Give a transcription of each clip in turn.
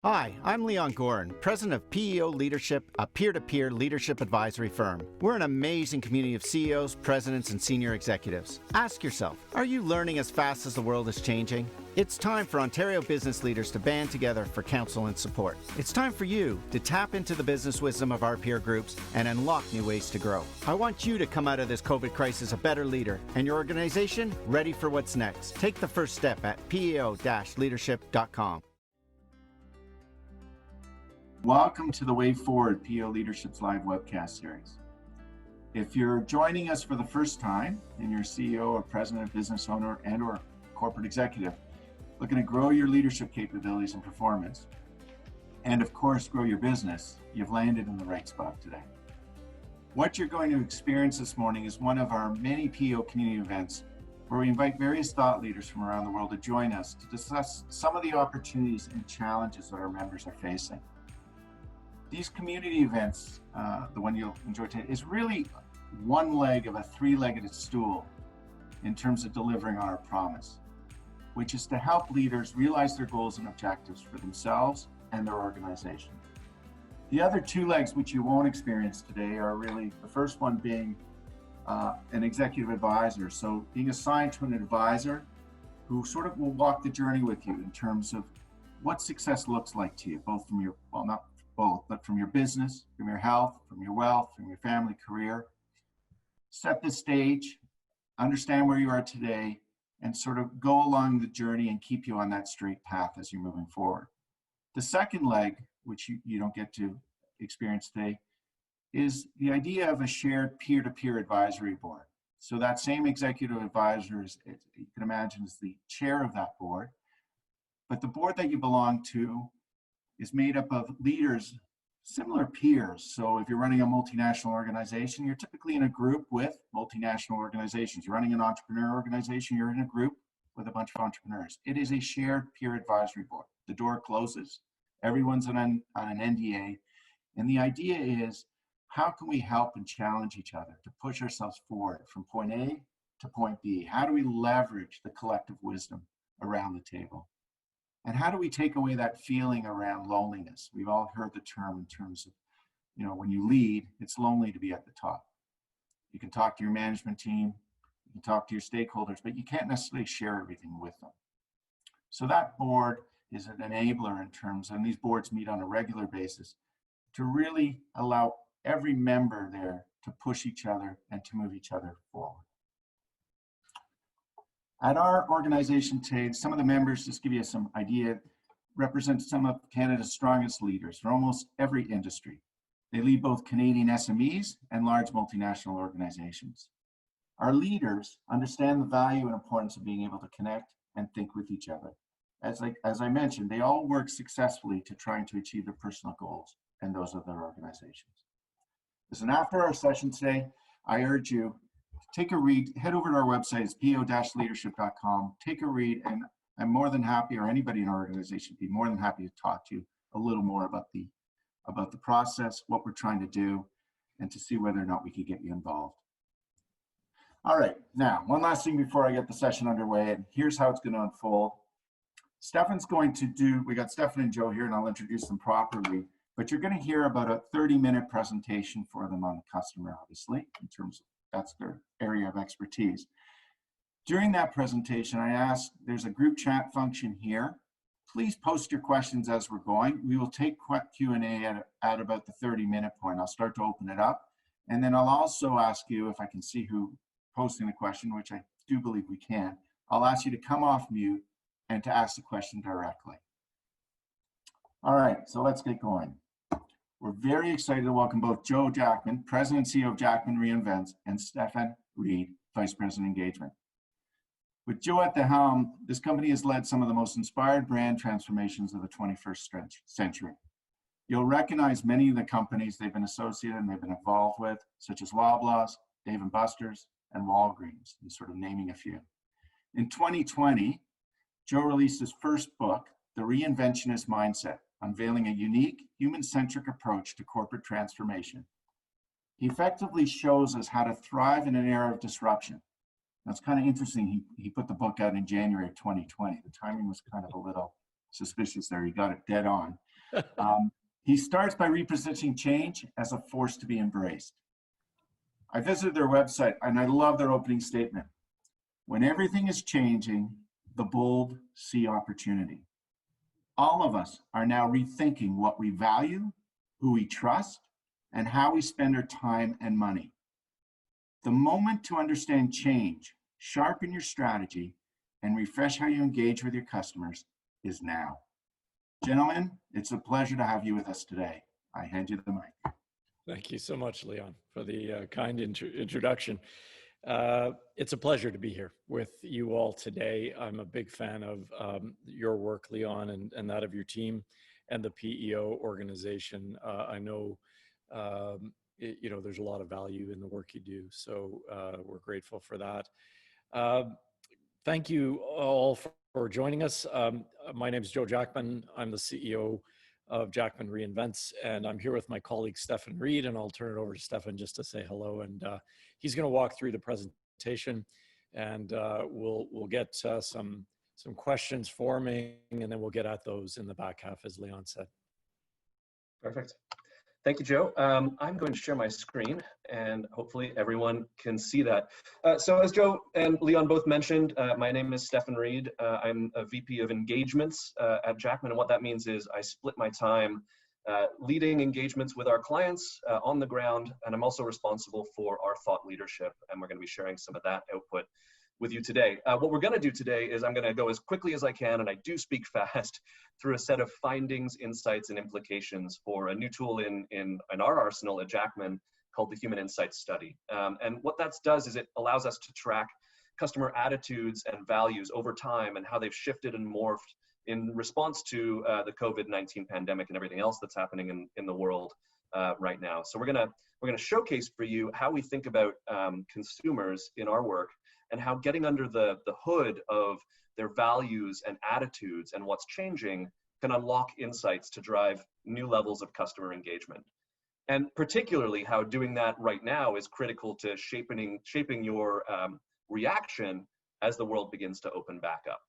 Hi, I'm Leon Gorin, president of PEO Leadership, a peer-to-peer leadership advisory firm. We're an amazing community of CEOs, presidents, and senior executives. Ask yourself, are you learning as fast as the world is changing? It's time for Ontario business leaders to band together for counsel and support. It's time for you to tap into the business wisdom of our peer groups and unlock new ways to grow. I want you to come out of this COVID crisis a better leader and your organization ready for what's next. Take the first step at peo-leadership.com. Welcome to the Way Forward PEO Leadership's live webcast series. If you're joining us for the first time and you're CEO or president, business owner, and or corporate executive, looking to grow your leadership capabilities and performance, and of course, grow your business, you've landed in the right spot today. What you're going to experience this morning is one of our many PEO community events where we invite various thought leaders from around the world to join us to discuss some of the opportunities and challenges that our members are facing. These community events, the one you'll enjoy today, is really one leg of a three-legged stool in terms of delivering on our promise, which is to help leaders realize their goals and objectives for themselves and their organization. The other two legs which you won't experience today are really the first one being an executive advisor. So being assigned to an advisor who sort of will walk the journey with you in terms of what success looks like to you, both from your, well, not both, but from your business, from your health, from your wealth, from your family, career. Set the stage, understand where you are today, and sort of go along the journey and keep you on that straight path as you're moving forward. The second leg, which you don't get to experience today, is the idea of a shared peer-to-peer advisory board. So that same executive advisor, you can imagine, is the chair of that board, but the board that you belong to is made up of leaders, similar peers. So if you're running a multinational organization, you're typically in a group with multinational organizations. You're running an entrepreneur organization, you're in a group with a bunch of entrepreneurs. It is a shared peer advisory board. The door closes, everyone's on an NDA, and the idea is, how can we help and challenge each other to push ourselves forward from point A to point B? How do we leverage the collective wisdom around the table? And how do we take away that feeling around loneliness? We've all heard the term in terms of, when you lead, it's lonely to be at the top. You can talk to your management team, you can talk to your stakeholders, but you can't necessarily share everything with them. So that board is an enabler in terms, and these boards meet on a regular basis to really allow every member there to push each other and to move each other forward. At our organization today, some of the members, just give you some idea, represent some of Canada's strongest leaders from almost every industry. They lead both Canadian SMEs and large multinational organizations. Our leaders understand the value and importance of being able to connect and think with each other. As I mentioned, they all work successfully to trying to achieve their personal goals and those of their organizations. Listen, after our session today, I urge you, take a read, head over to our website, it's peo-leadership.com, take a read, and I'm more than happy, or anybody in our organization would be more than happy to talk to you a little more about the process, what we're trying to do, and to see whether or not we could get you involved. All right, now, one last thing before I get the session underway, and here's how it's going to unfold. Stefan's going to do, we got Stefan and Joe here, and I'll introduce them properly, but you're going to hear about a 30-minute presentation for them on the customer, obviously, in terms of that's their area of expertise. During that presentation, I asked, there's a group chat function here. Please post your questions as we're going. We will take Q&A at about the 30-minute point. I'll start to open it up. And then I'll also ask you, if I can see who posting the question, which I do believe we can, I'll ask you to come off mute and to ask the question directly. All right, so let's get going. We're very excited to welcome both Joe Jackman, President and CEO of Jackman Reinvents, and Stefan Reed, Vice President Engagement. With Joe at the helm, this company has led some of the most inspired brand transformations of the 21st century. You'll recognize many of the companies they've been associated and they've been involved with, such as Loblaws, Dave & Buster's, and Walgreens, and sort of naming a few. In 2020, Joe released his first book, The Reinventionist Mindset, unveiling a unique, human-centric approach to corporate transformation. He effectively shows us how to thrive in an era of disruption. That's kind of interesting. He put the book out in January of 2020. The timing was kind of a little suspicious there. He got it dead on. He starts by repositioning change as a force to be embraced. I visited their website and I love their opening statement. When everything is changing, the bold see opportunity. All of us are now rethinking what we value, who we trust, and how we spend our time and money. The moment to understand change, sharpen your strategy, and refresh how you engage with your customers is now. Gentlemen, it's a pleasure to have you with us today. I hand you the mic. Thank you so much, Leon, for the kind introduction. It's a pleasure to be here with you all today. I'm a big fan of your work, Leon, and that of your team and the PEO organization. I know, there's a lot of value in the work you do, so we're grateful for that. Thank you all for joining us. My name is Joe Jackman. I'm the CEO of Jackman Reinvents, and I'm here with my colleague Stefan Reed, and I'll turn it over to Stefan just to say hello. And he's going to walk through the presentation, and we'll get some questions forming, and then we'll get at those in the back half, as Leon said. Perfect. Thank you, Joe. I'm going to share my screen, and hopefully everyone can see that. So as Joe and Leon both mentioned, my name is Stefan Reed. I'm a VP of Engagements at Jackman, and what that means is I split my time leading engagements with our clients on the ground, and I'm also responsible for our thought leadership, and we're going to be sharing some of that output with you today. What we're going to do today is I'm going to go as quickly as I can, and I do speak fast, through a set of findings, insights, and implications for a new tool in our arsenal at Jackman called the Human Insights Study. And what that does is it allows us to track customer attitudes and values over time and how they've shifted and morphed in response to the COVID-19 pandemic and everything else that's happening in the world right now. So we're gonna showcase for you how we think about consumers in our work, and how getting under the hood of their values and attitudes and what's changing can unlock insights to drive new levels of customer engagement. And particularly how doing that right now is critical to shaping your reaction as the world begins to open back up.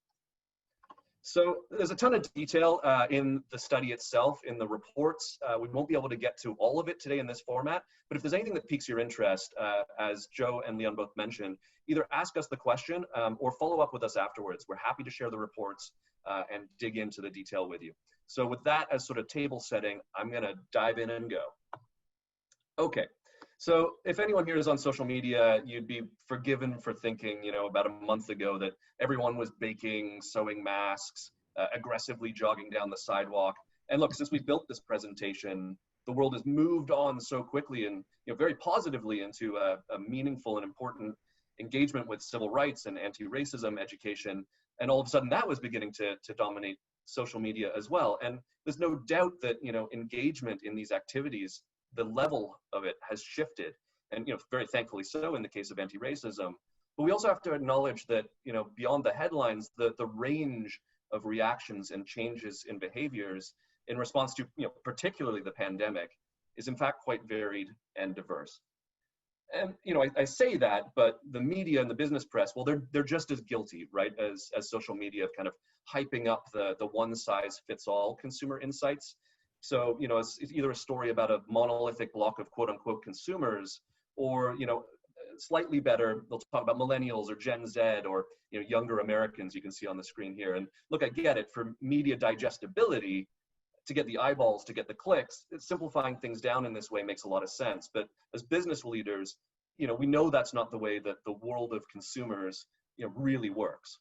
So there's a ton of detail in the study itself, in the reports. We won't be able to get to all of it today in this format, but if there's anything that piques your interest, as Joe and Leon both mentioned, either ask us the question or follow up with us afterwards. We're happy to share the reports and dig into the detail with you. So with that as sort of table setting, I'm gonna dive in and go. Okay. So if anyone here is on social media, you'd be forgiven for thinking, about a month ago that everyone was baking, sewing masks, aggressively jogging down the sidewalk. And look, since we built this presentation, the world has moved on so quickly and very positively into a meaningful and important engagement with civil rights and anti-racism education. And all of a sudden that was beginning to dominate social media as well. And there's no doubt that, engagement in these activities, the level of it has shifted, and very thankfully so in the case of anti-racism. But we also have to acknowledge that beyond the headlines, the range of reactions and changes in behaviors in response to particularly the pandemic is in fact quite varied and diverse. And I say that, but the media and the business press, well, they're just as guilty, right, as social media of kind of hyping up the one size fits all consumer insights. So, it's either a story about a monolithic block of quote unquote consumers, or, slightly better, they'll talk about millennials or Gen Z or, younger Americans you can see on the screen here. And look, I get it, for media digestibility, to get the eyeballs, to get the clicks, simplifying things down in this way makes a lot of sense. But as business leaders, we know that's not the way that the world of consumers, really works.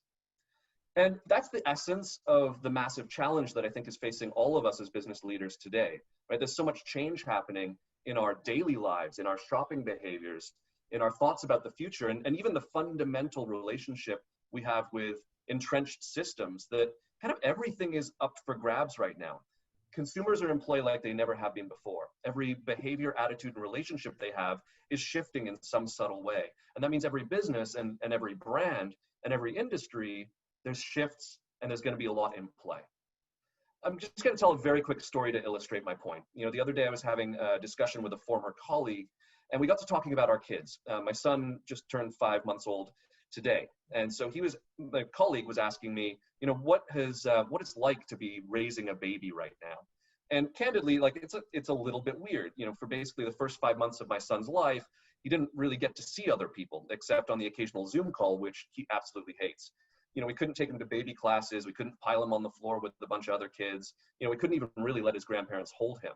And that's the essence of the massive challenge that I think is facing all of us as business leaders today, right? There's so much change happening in our daily lives, in our shopping behaviors, in our thoughts about the future, and even the fundamental relationship we have with entrenched systems, that kind of everything is up for grabs right now. Consumers are in play like they never have been before. Every behavior, attitude, and relationship they have is shifting in some subtle way. And that means every business and every brand and every industry, there's shifts, and there's going to be a lot in play. I'm just going to tell a very quick story to illustrate my point. The other day I was having a discussion with a former colleague, and we got to talking about our kids. My son just turned 5 months old today. And so my colleague was asking me, what it's like to be raising a baby right now. And candidly, like it's a little bit weird. For basically the first 5 months of my son's life, he didn't really get to see other people except on the occasional Zoom call, which he absolutely hates. We couldn't take him to baby classes. We couldn't pile him on the floor with a bunch of other kids. We couldn't even really let his grandparents hold him.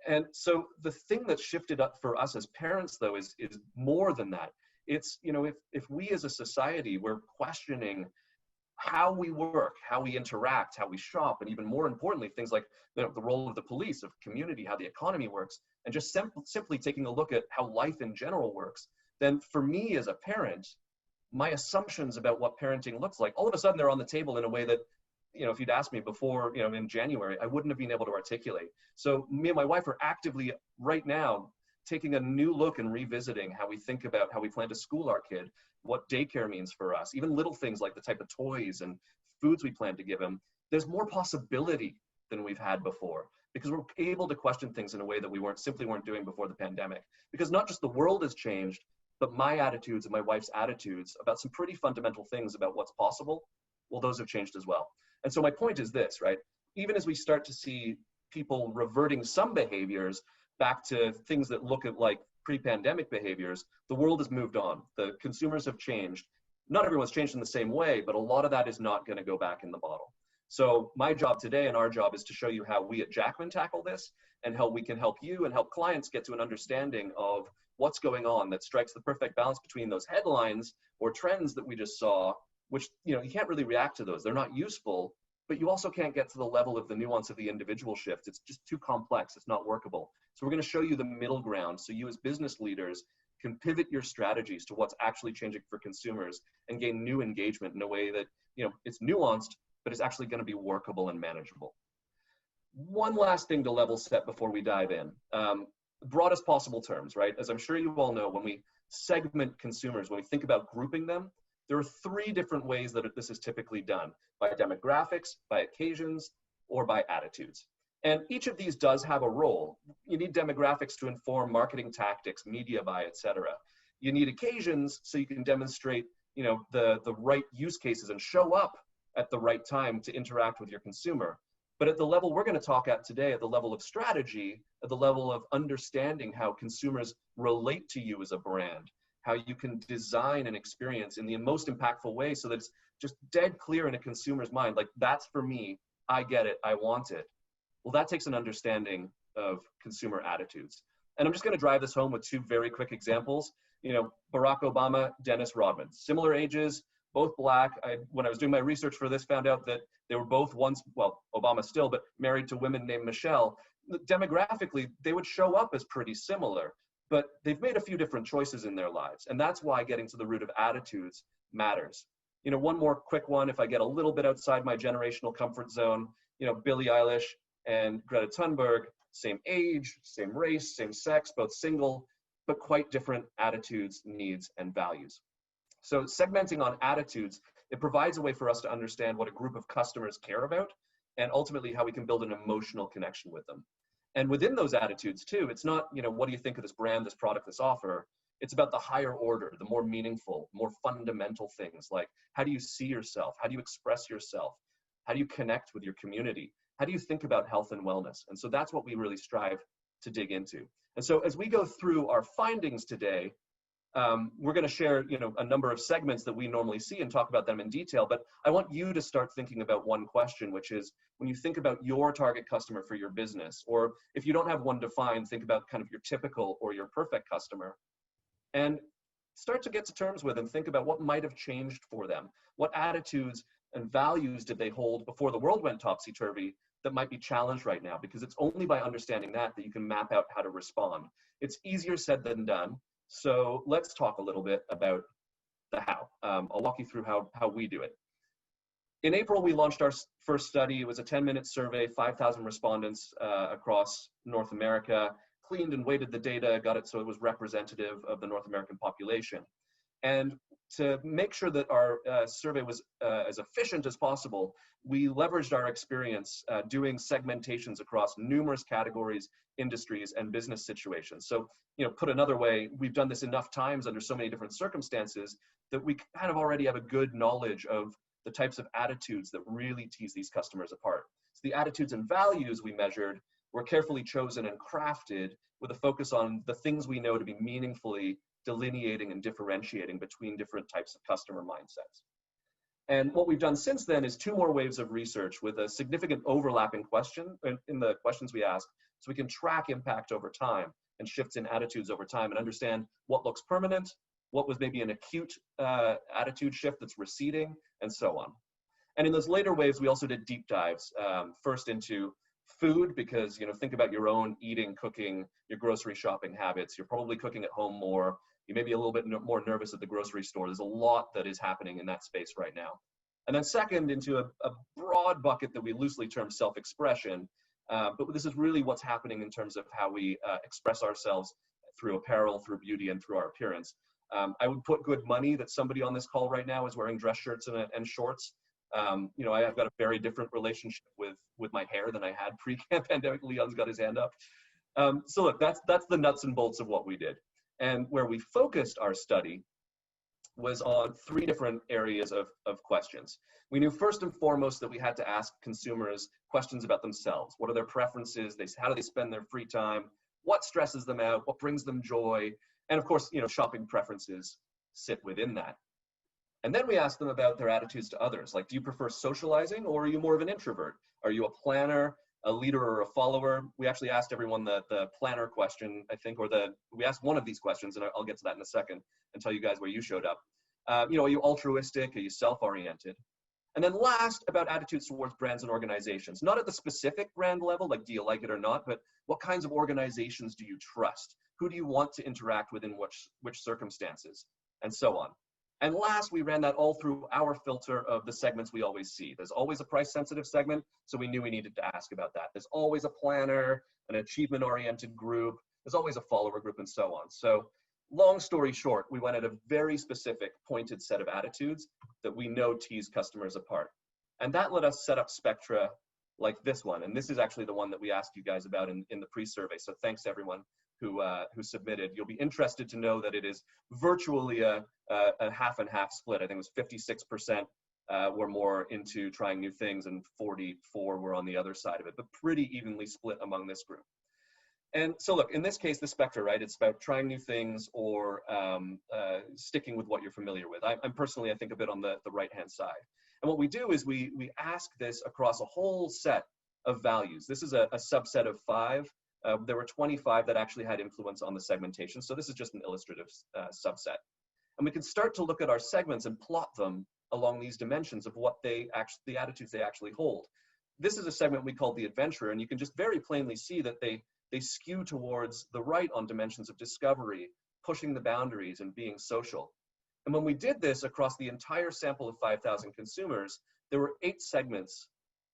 And so the thing that's shifted up for us as parents, though, is more than that. It's, if we as a society, we're questioning how we work, how we interact, how we shop, and even more importantly, things like the role of the police, of community, how the economy works, and just simply taking a look at how life in general works, then for me as a parent, my assumptions about what parenting looks like, all of a sudden they're on the table in a way that, if you'd asked me before, in January, I wouldn't have been able to articulate. So me and my wife are actively right now taking a new look and revisiting how we think about how we plan to school our kid, what daycare means for us, even little things like the type of toys and foods we plan to give him. There's more possibility than we've had before because we're able to question things in a way that we simply weren't doing before the pandemic. Because not just the world has changed, but my attitudes and my wife's attitudes about some pretty fundamental things about what's possible, well, those have changed as well. And so my point is this, right? Even as we start to see people reverting some behaviors back to things that look at like pre-pandemic behaviors, the world has moved on. The consumers have changed. Not everyone's changed in the same way, but a lot of that is not going to go back in the bottle. So my job today and our job is to show you how we at Jackman tackle this and how we can help you and help clients get to an understanding of what's going on that strikes the perfect balance between those headlines or trends that we just saw, which, you can't really react to those. They're not useful, but you also can't get to the level of the nuance of the individual shift. It's just too complex. It's not workable. So we're going to show you the middle ground so you as business leaders can pivot your strategies to what's actually changing for consumers and gain new engagement in a way that, it's nuanced, but it's actually going to be workable and manageable. One last thing to level set before we dive in. Broadest possible terms, right? As I'm sure you all know, when we segment consumers, when we think about grouping them, there are 3 different ways that this is typically done: by demographics, by occasions, or by attitudes. And each of these does have a role. You need demographics to inform marketing tactics, media buy, et cetera. You need occasions so you can demonstrate, the right use cases and show up at the right time to interact with your consumer. But at the level we're going to talk at today, at the level of strategy, at the level of understanding how consumers relate to you as a brand, how you can design an experience in the most impactful way so that it's just dead clear in a consumer's mind, like, that's for me, I get it, I want it. Well, that takes an understanding of consumer attitudes. And I'm just going to drive this home with 2 very quick examples. Barack Obama, Dennis Rodman, similar ages, both Black. When I was doing my research for this, found out that they were both once, well, Obama still, but married to women named Michelle. Demographically, they would show up as pretty similar, but they've made a few different choices in their lives. And that's why getting to the root of attitudes matters. One more quick one, if I get a little bit outside my generational comfort zone, Billie Eilish and Greta Thunberg, same age, same race, same sex, both single, but quite different attitudes, needs, and values. So segmenting on attitudes, it provides a way for us to understand what a group of customers care about and ultimately how we can build an emotional connection with them. And within those attitudes too, it's not, what do you think of this brand, this product, this offer? It's about the higher order, the more meaningful, more fundamental things like, how do you see yourself? How do you express yourself? How do you connect with your community? How do you think about health and wellness? And so that's what we really strive to dig into. And so as we go through our findings today, we're going to share, a number of segments that we normally see and talk about them in detail. But I want you to start thinking about one question, which is, when you think about your target customer for your business, or if you don't have one defined, think about kind of your typical or your perfect customer, and start to get to terms with and think about what might have changed for them. What attitudes and values did they hold before the world went topsy-turvy that might be challenged right now? Because it's only by understanding that you can map out how to respond. It's easier said than done. So let's talk a little bit about the how. I'll walk you through how we do it. In April, we launched our first study. It was a 10-minute survey, 5,000 respondents across North America, cleaned and weighted the data, got it so it was representative of the North American population. And to make sure that our survey was as efficient as possible, we leveraged our experience doing segmentations across numerous categories, industries, and business situations. So, put another way, we've done this enough times under so many different circumstances that we kind of already have a good knowledge of the types of attitudes that really tease these customers apart. So the attitudes and values we measured were carefully chosen and crafted with a focus on the things we know to be meaningfully delineating and differentiating between different types of customer mindsets. And what we've done since then is 2 more waves of research with a significant overlapping question in the questions we ask, so we can track impact over time and shifts in attitudes over time and understand what looks permanent, what was maybe an acute attitude shift that's receding, and so on. And in those later waves, we also did deep dives, first into food, because, you know, think about your own eating, cooking, your grocery shopping habits. You're probably cooking at home more. You may be a little bit more nervous at the grocery store. There's a lot that is happening in that space right now. And then second, into a broad bucket that we loosely term self-expression. But this is really what's happening in terms of how we express ourselves through apparel, through beauty, and through our appearance. I would put good money that somebody on this call right now is wearing dress shirts and shorts. You know, I've got a very different relationship with my hair than I had pre-pandemic. Leon's got his hand up. So look, that's the nuts and bolts of what we did. And where we focused our study was on 3 different areas of questions. We knew first and foremost that we had to ask consumers questions about themselves. What are their preferences? How do they spend their free time? What stresses them out? What brings them joy? And of course, you know, shopping preferences sit within that. And then we asked them about their attitudes to others. Like, do you prefer socializing, or are you more of an introvert? Are you a planner, a leader, or a follower? We actually asked everyone the planner question, I think, we asked one of these questions, and I'll get to that in a second and tell you guys where you showed up. You know, are you altruistic? Are you self-oriented? And then last, about attitudes towards brands and organizations, not at the specific brand level, like do you like it or not, but what kinds of organizations do you trust? Who do you want to interact with in which circumstances, and so on. And last, we ran that all through our filter of the segments we always see. There's always a price-sensitive segment, so we knew we needed to ask about that. There's always a planner, an achievement-oriented group. There's always a follower group, and so on. So long story short, we went at a very specific, pointed set of attitudes that we know tease customers apart. And that let us set up spectra like this one. And this is actually the one that we asked you guys about in the pre-survey. So thanks to everyone who submitted. You'll be interested to know that it is virtually a half and half split. I think it was 56% were more into trying new things and 44 were on the other side of it, but pretty evenly split among this group. And so look, in this case, the spectra, right? It's about trying new things or sticking with what you're familiar with. I'm personally, I think, a bit on the right-hand side. And what we do is we ask this across a whole set of values. This is a subset of 5. There were 25 that actually had influence on the segmentation. So this is just an illustrative subset. And we can start to look at our segments and plot them along these dimensions of what the attitudes they actually hold. This is a segment we call the adventurer, and you can just very plainly see that they skew towards the right on dimensions of discovery, pushing the boundaries, and being social. And when we did this across the entire sample of 5,000 consumers, there were 8 segments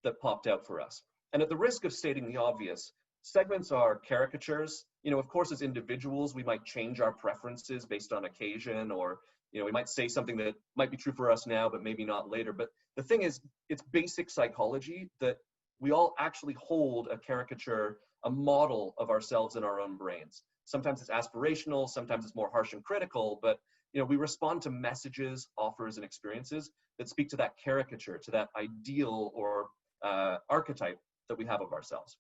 that popped out for us. And at the risk of stating the obvious, segments are caricatures. You know, of course, as individuals, we might change our preferences based on occasion, or, you know, we might say something that might be true for us now, but maybe not later. But the thing is, it's basic psychology that we all actually hold a caricature, a model of ourselves in our own brains. Sometimes it's aspirational, sometimes it's more harsh and critical, but, you know, we respond to messages, offers, and experiences that speak to that caricature, to that ideal or archetype that we have of ourselves.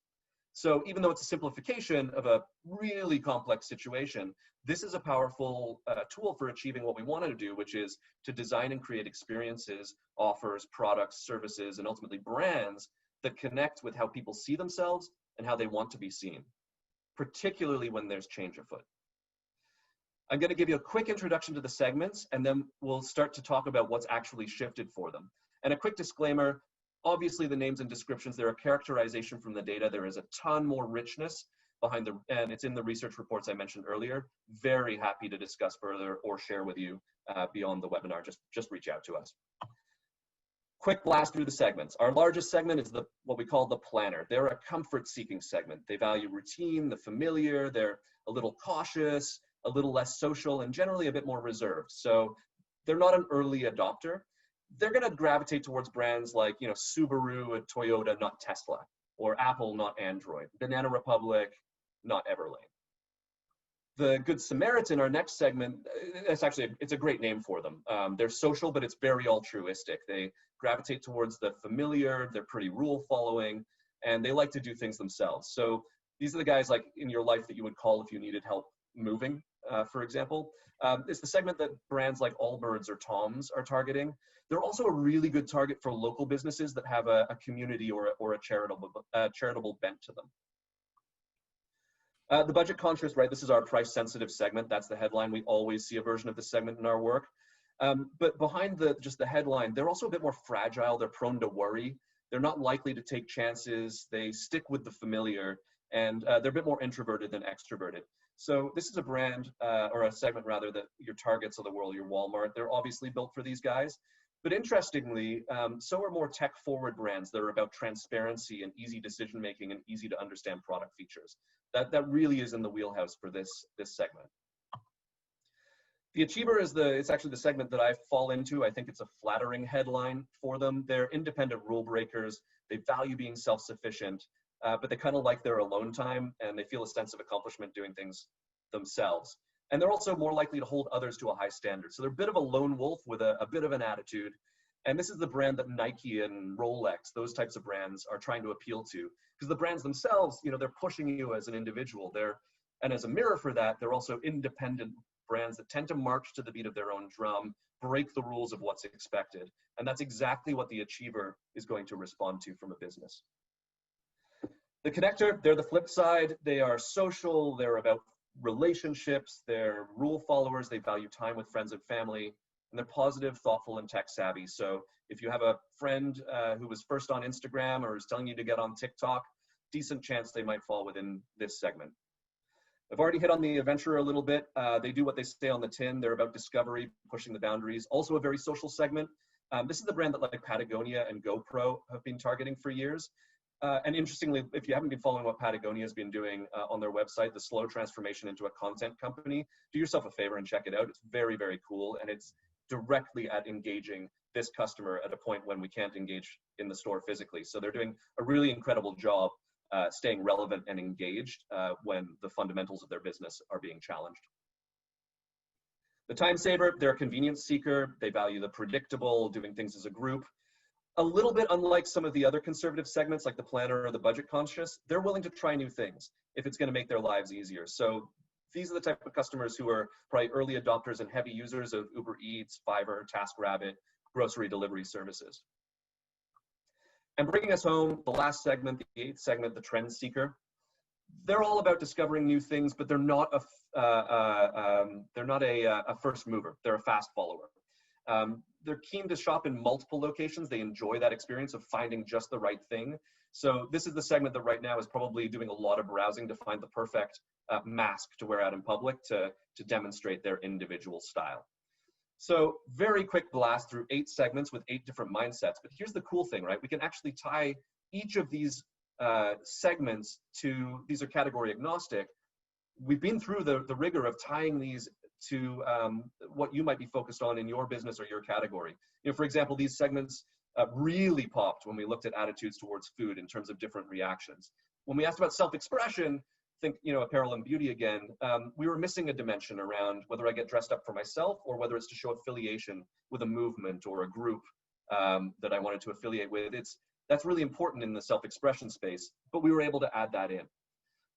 So even though it's a simplification of a really complex situation, this is a powerful tool for achieving what we wanted to do, which is to design and create experiences, offers, products, services, and ultimately brands that connect with how people see themselves and how they want to be seen, particularly when there's change afoot. I'm going to give you a quick introduction to the segments, and then we'll start to talk about what's actually shifted for them. And a quick disclaimer, obviously the names and descriptions, they're a characterization from the data. There is a ton more richness behind and it's in the research reports I mentioned earlier. Very happy to discuss further or share with you beyond the webinar. Just reach out to us. Quick blast through the segments. Our largest segment is what we call the planner. They're a comfort-seeking segment. They value routine, the familiar. They're a little cautious, a little less social, and generally a bit more reserved. So they're not an early adopter. They're going to gravitate towards brands like, you know, Subaru and Toyota, not Tesla, or Apple, not Android, Banana Republic, not Everlane. The Good Samaritan, our next segment, it's a great name for them. They're social, but it's very altruistic. They gravitate towards the familiar. They're pretty rule following. and they like to do things themselves. So these are the guys like in your life that you would call if you needed help moving, for example. It's the segment that brands like Allbirds or Tom's are targeting. They're also a really good target for local businesses that have a community or a charitable bent to them. The budget conscious, right? This is our price sensitive segment. That's the headline. We always see a version of this segment in our work. But behind just the headline, they're also a bit more fragile. They're prone to worry. They're not likely to take chances. They stick with the familiar, and they're a bit more introverted than extroverted. So this is a brand, or a segment rather, that your Targets of the world, your Walmart, they're obviously built for these guys. But interestingly, so are more tech-forward brands that are about transparency and easy decision-making and easy to understand product features. That really is in the wheelhouse for this segment. The Achiever is it's actually the segment that I fall into. I think it's a flattering headline for them. They're independent rule breakers. They value being self-sufficient, but they kind of like their alone time, and they feel a sense of accomplishment doing things themselves. And they're also more likely to hold others to a high standard. So they're a bit of a lone wolf with a bit of an attitude. And this is the brand that Nike and Rolex, those types of brands, are trying to appeal to. Because the brands themselves, you know, they're pushing you as an individual. And as a mirror for that, they're also independent brands that tend to march to the beat of their own drum, break the rules of what's expected. And that's exactly what the Achiever is going to respond to from a business. The Connector, they're the flip side. They are social, they're about relationships, they're rule followers, they value time with friends and family, and they're positive, thoughtful, and tech savvy. So if you have a friend who was first on Instagram or is telling you to get on TikTok, decent chance they might fall within this segment. I've already hit on the Adventurer a little bit. They do what they say on the tin. They're about discovery, pushing the boundaries. Also a very social segment. This is the brand that like Patagonia and GoPro have been targeting for years. And interestingly, if you haven't been following what Patagonia has been doing on their website, the slow transformation into a content company, do yourself a favor and check it out. It's very, very cool. And it's directly at engaging this customer at a point when we can't engage in the store physically. So they're doing a really incredible job staying relevant and engaged when the fundamentals of their business are being challenged. The Time Saver, they're a convenience seeker. They value the predictable, doing things as a group. A little bit unlike some of the other conservative segments like the Planner or the Budget Conscious, they're willing to try new things if it's going to make their lives easier. So these are the type of customers who are probably early adopters and heavy users of Uber Eats, Fiverr, TaskRabbit, grocery delivery services. And bringing us home, the last segment, the 8th segment, the Trend Seeker. They're all about discovering new things, but they're not a first mover. They're a fast follower. They're keen to shop in multiple locations. They enjoy that experience of finding just the right thing. So this is the segment that right now is probably doing a lot of browsing to find the perfect mask to wear out in public to demonstrate their individual style. So very quick blast through 8 segments with 8 different mindsets. But here's the cool thing, right? We can actually tie each of these segments to, these are category agnostic. We've been through the rigor of tying these to what you might be focused on in your business or your category. You know, for example, these segments really popped when we looked at attitudes towards food in terms of different reactions. When we asked about self-expression, think, you know, apparel and beauty again, we were missing a dimension around whether I get dressed up for myself or whether it's to show affiliation with a movement or a group that I wanted to affiliate with. That's really important in the self-expression space, but we were able to add that in.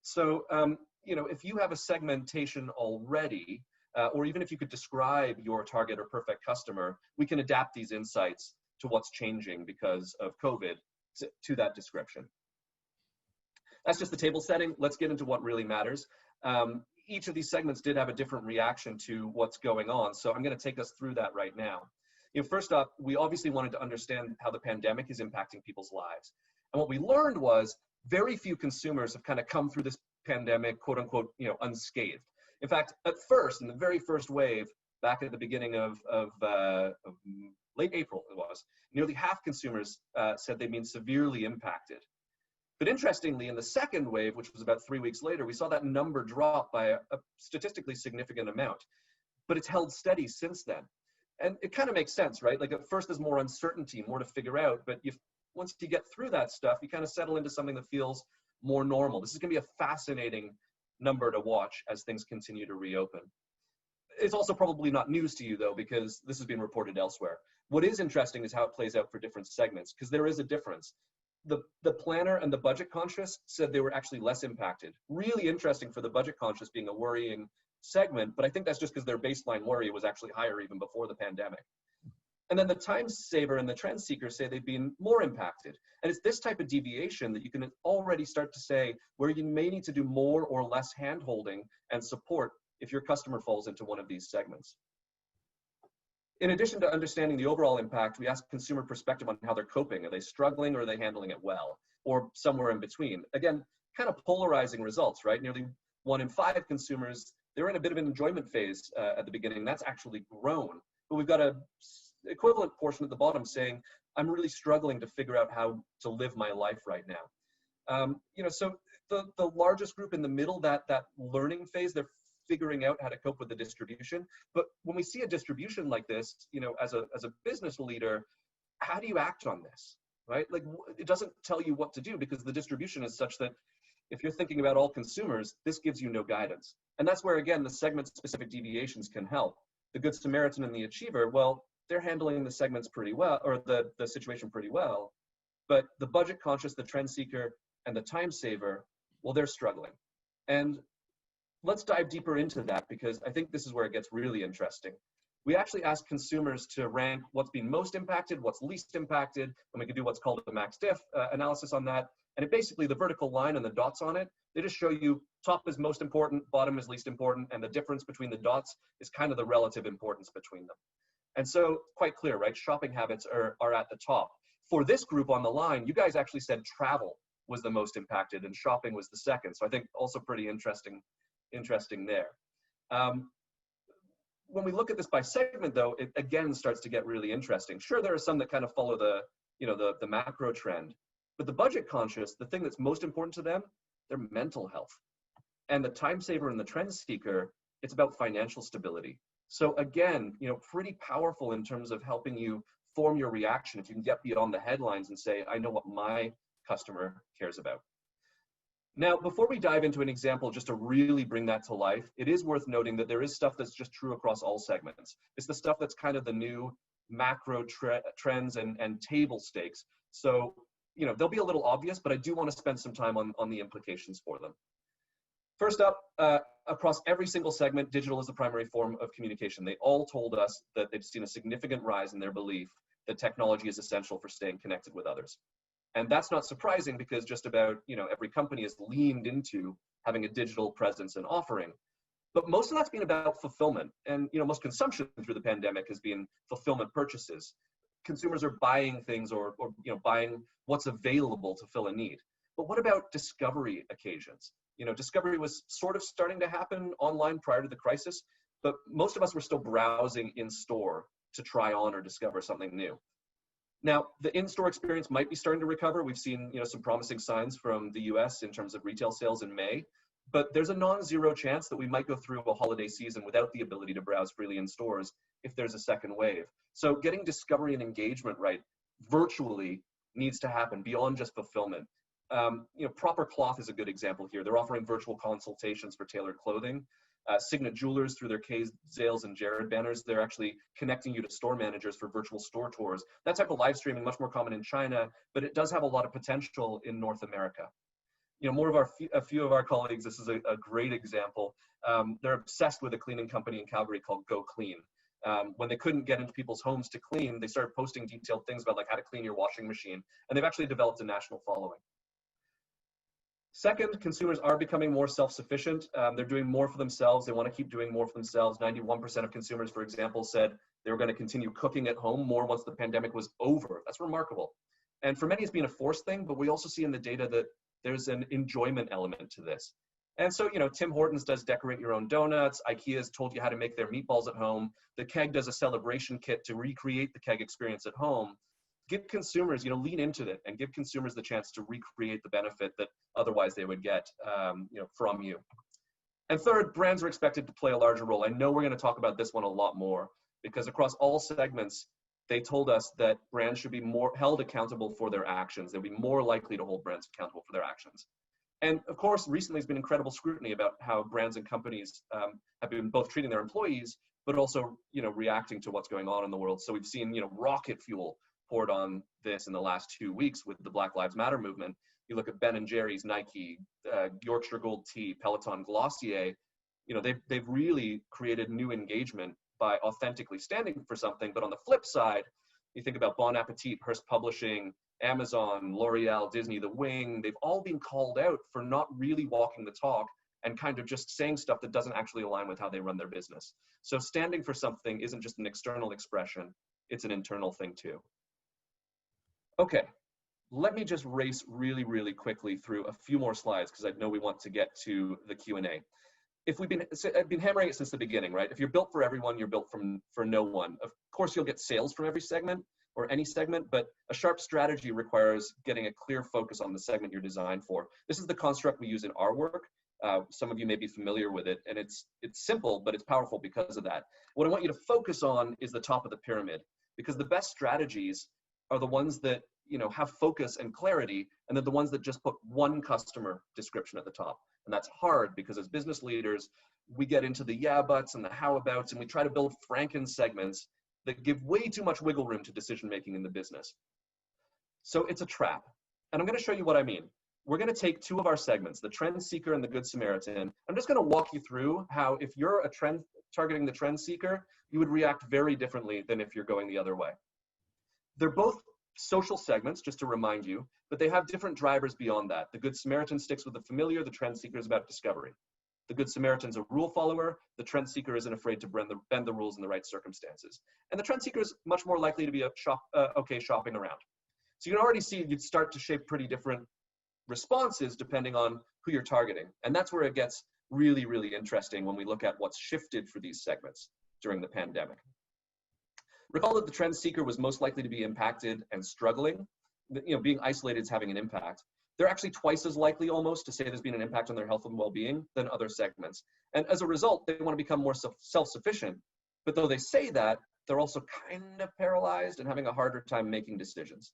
So, you know, if you have a segmentation already, or even if you could describe your target or perfect customer, we can adapt these insights to what's changing because of COVID to that description. That's just the table setting. Let's get into what really matters. Each of these segments did have a different reaction to what's going on, so I'm going to take us through that right now. You know, first up, we obviously wanted to understand how the pandemic is impacting people's lives. And what we learned was very few consumers have kind of come through this pandemic, quote unquote, you know, unscathed. In fact, at first, in the very first wave, back at the beginning of late April, it was, nearly half consumers said they'd been severely impacted. But interestingly, in the second wave, which was about 3 weeks later, we saw that number drop by a statistically significant amount. But it's held steady since then. And it kind of makes sense, right? Like at first there's more uncertainty, more to figure out, but once you get through that stuff, you kind of settle into something that feels more normal. This is going to be a fascinating number to watch as things continue to reopen. It's also probably not news to you though, because this has been reported elsewhere. What is interesting is how it plays out for different segments, because there is a difference. The planner and the budget conscious said they were actually less impacted. Really interesting for the budget conscious being a worrying segment, but I think that's just because their baseline worry was actually higher even before the pandemic. And then the time saver and the trend seeker say they've been more impacted. And it's this type of deviation that you can already start to say where you may need to do more or less hand-holding and support if your customer falls into one of these segments. In addition to understanding the overall impact, we ask consumer perspective on how they're coping. Are they struggling or are they handling it well? Or somewhere in between? Again, kind of polarizing results, right? Nearly 1 in 5 consumers, they're in a bit of an enjoyment phase at the beginning. That's actually grown. But we've got a equivalent portion at the bottom saying, I'm really struggling to figure out how to live my life right now. So the largest group in the middle, that learning phase, they're figuring out how to cope with the distribution. But when we see a distribution like this, as a business leader, how do you act on this, right? Like, it doesn't tell you what to do because the distribution is such that if you're thinking about all consumers, this gives you no guidance. And that's where, again, the segment-specific deviations can help. The Good Samaritan and the Achiever, well, they're handling the segments pretty well, or the situation pretty well. But the budget conscious, the trend seeker, and the time saver, well, they're struggling. And let's dive deeper into that because I think this is where it gets really interesting. We actually ask consumers to rank what's been most impacted, what's least impacted, and we can do what's called a max diff analysis on that. And it basically, the vertical line and the dots on it, they just show you top is most important, bottom is least important, and the difference between the dots is kind of the relative importance between them. And so, quite clear, right? Shopping habits are at the top. For this group on the line, you guys actually said travel was the most impacted and shopping was the second. So I think also pretty interesting there. When we look at this by segment, though, it again starts to get really interesting. Sure, there are some that kind of follow the macro trend, but the budget conscious, the thing that's most important to them, their mental health. And the time saver and the trend seeker, it's about financial stability. So again, pretty powerful in terms of helping you form your reaction if you can get beyond the headlines and say, I know what my customer cares about. Now, before we dive into an example, just to really bring that to life, it is worth noting that there is stuff that's just true across all segments. It's the stuff that's kind of the new macro trends and table stakes. So, they'll be a little obvious, but I do want to spend some time on the implications for them. First up, across every single segment, digital is the primary form of communication. They all told us that they've seen a significant rise in their belief that technology is essential for staying connected with others. And that's not surprising because just about, every company has leaned into having a digital presence and offering. But most of that's been about fulfillment. And, most consumption through the pandemic has been fulfillment purchases. Consumers are buying things or buying what's available to fill a need. But what about discovery occasions? Discovery was sort of starting to happen online prior to the crisis, but most of us were still browsing in store to try on or discover something new. Now, the in-store experience might be starting to recover. We've seen, some promising signs from the US in terms of retail sales in May, but there's a non-zero chance that we might go through a holiday season without the ability to browse freely in stores if there's a second wave. So getting discovery and engagement right virtually needs to happen beyond just fulfillment. Proper Cloth is a good example here. They're offering virtual consultations for tailored clothing. Signet Jewelers, through their Kay, Zales, and Jared banners, they're actually connecting you to store managers for virtual store tours. That type of live streaming, much more common in China, but it does have a lot of potential in North America. A few of our colleagues, this is a great example. They're obsessed with a cleaning company in Calgary called Go Clean. When they couldn't get into people's homes to clean, they started posting detailed things about like how to clean your washing machine, and they've actually developed a national following. Second, consumers are becoming more self-sufficient. They're doing more for themselves. They want to keep doing more for themselves. 91% of consumers, for example, said they were going to continue cooking at home more once the pandemic was over. That's remarkable. And for many, it's been a forced thing, but we also see in the data that there's an enjoyment element to this. And so, Tim Hortons does decorate your own donuts. IKEA's told you how to make their meatballs at home. The Keg does a celebration kit to recreate the Keg experience at home. Give consumers, lean into it and give consumers the chance to recreate the benefit that otherwise they would get, from you. And third, brands are expected to play a larger role. I know we're going to talk about this one a lot more because across all segments, they told us that brands should be more held accountable for their actions. They'll be more likely to hold brands accountable for their actions. And of course, recently there's been incredible scrutiny about how brands and companies have been both treating their employees, but also, reacting to what's going on in the world. So we've seen, rocket fuel report on this in the last 2 weeks with the Black Lives Matter movement. You look at Ben and Jerry's, Nike, Yorkshire Gold Tea, Peloton, Glossier. You know, they've really created new engagement by authentically standing for something. But on the flip side, you think about Bon Appetit, Hearst Publishing, Amazon, L'Oreal, Disney, The Wing. They've all been called out for not really walking the talk and kind of just saying stuff that doesn't actually align with how they run their business. So standing for something isn't just an external expression, it's an internal thing too. Okay, let me just race really, really quickly through a few more slides because I know we want to get to the Q&A. I've been hammering it since the beginning, right? If you're built for everyone, you're built for no one. Of course, you'll get sales from every segment or any segment, but a sharp strategy requires getting a clear focus on the segment you're designed for. This is the construct we use in our work. Some of you may be familiar with it, and it's simple, but it's powerful because of that. What I want you to focus on is the top of the pyramid, because the best strategies are the ones that, you know, have focus and clarity, and they're the ones that just put one customer description at the top. And that's hard because as business leaders, we get into the yeah buts and the how abouts, and we try to build Franken segments that give way too much wiggle room to decision making in the business. So it's a trap. And I'm going to show you what I mean. We're going to take two of our segments, the Trend Seeker and the Good Samaritan. I'm just going to walk you through how if you're a trend targeting the Trend Seeker, you would react very differently than if you're going the other way. They're both social segments, just to remind you, but they have different drivers beyond that. The Good Samaritan sticks with the familiar, the Trend Seeker is about discovery. The Good Samaritan's a rule follower, the Trend Seeker isn't afraid to bend the rules in the right circumstances. And the Trend Seeker is much more likely to be okay shopping around. So you can already see you'd start to shape pretty different responses depending on who you're targeting. And that's where it gets really, really interesting when we look at what's shifted for these segments during the pandemic. Recall that the Trend Seeker was most likely to be impacted and struggling. You know, being isolated is having an impact. They're actually twice as likely almost to say there's been an impact on their health and well-being than other segments. And as a result, they want to become more self-sufficient. But though they say that, they're also kind of paralyzed and having a harder time making decisions.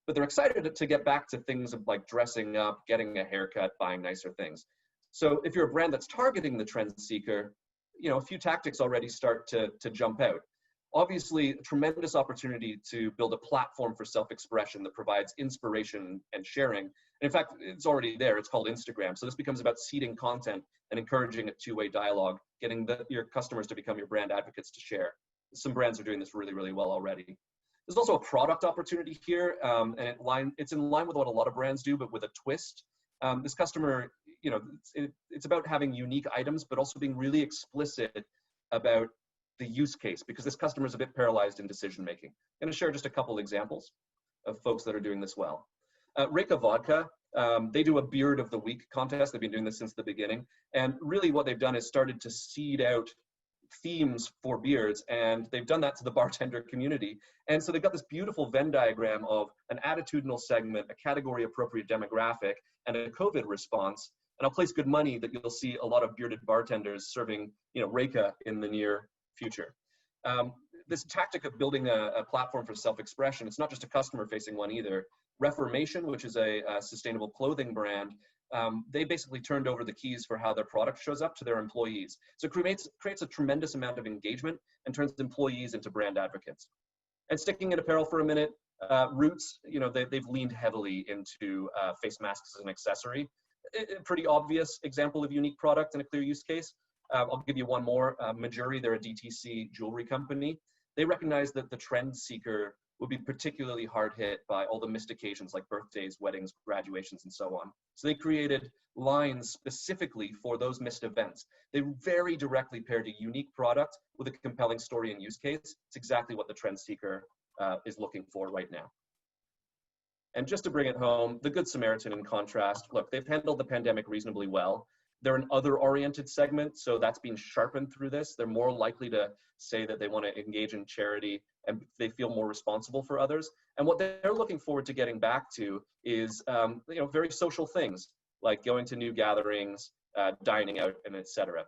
But they're excited to get back to things like dressing up, getting a haircut, buying nicer things. So if you're a brand that's targeting the Trend Seeker, you know, a few tactics already start to jump out. Obviously, a tremendous opportunity to build a platform for self-expression that provides inspiration and sharing. And in fact, it's already there. It's called Instagram. So this becomes about seeding content and encouraging a two-way dialogue, getting your customers to become your brand advocates to share. Some brands are doing this really, really well already. There's also a product opportunity here, and it's in line with what a lot of brands do, but with a twist. This customer, you know, it's about having unique items, but also being really explicit about the use case, because this customer is a bit paralyzed in decision making. I'm going to share just a couple examples of folks that are doing this well. Reka Vodka, they do a Beard of the Week contest. They've been doing this since the beginning. And really what they've done is started to seed out themes for beards, and they've done that to the bartender community. And so they've got this beautiful Venn diagram of an attitudinal segment, a category appropriate demographic, and a COVID response. And I'll place good money that you'll see a lot of bearded bartenders serving, you know, Reka in the near future. This tactic of building a platform for self-expression, it's not just a customer-facing one either. Reformation, which is a sustainable clothing brand, they basically turned over the keys for how their product shows up to their employees. So it creates a tremendous amount of engagement and turns employees into brand advocates. And sticking in apparel for a minute, Roots, you know, they've leaned heavily into face masks as an accessory. A pretty obvious example of unique product and a clear use case. I'll give you one more. Majuri, they're a DTC jewelry company. They recognize that the Trend Seeker would be particularly hard hit by all the missed occasions like birthdays, weddings, graduations, and so on. So they created lines specifically for those missed events. They very directly paired a unique product with a compelling story and use case. It's exactly what the Trend Seeker is looking for right now. And just to bring it home, the Good Samaritan, in contrast, look, they've handled the pandemic reasonably well. They're an other-oriented segment, so that's been sharpened through this. They're more likely to say that they want to engage in charity and they feel more responsible for others. And what they're looking forward to getting back to is, you know, very social things like going to new gatherings, dining out, and etc.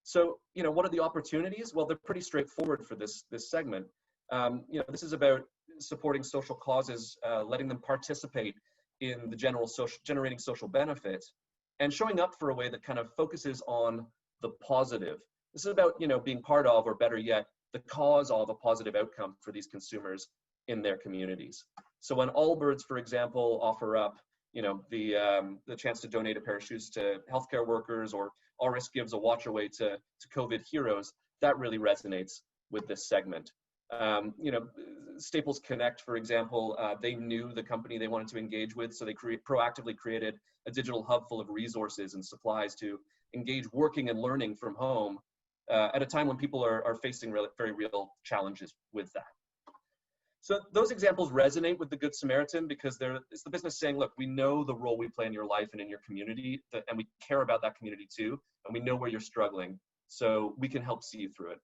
So, you know, what are the opportunities? Well, they're pretty straightforward for this segment. You know, this is about supporting social causes, letting them participate in the generating social benefits, and showing up for a way that kind of focuses on the positive. This is about, you know, being part of, or better yet, the cause of a positive outcome for these consumers in their communities. So when Allbirds, for example, offer up, the chance to donate a pair of shoes to healthcare workers, or All Risk gives a watch away to COVID heroes, that really resonates with this segment. Staples Connect, for example, they knew the company they wanted to engage with, so they proactively created a digital hub full of resources and supplies to engage working and learning from home at a time when people are facing very real challenges with that. So those examples resonate with the Good Samaritan because it's the business saying, look, we know the role we play in your life and in your community, and we care about that community too, and we know where you're struggling, so we can help see you through it.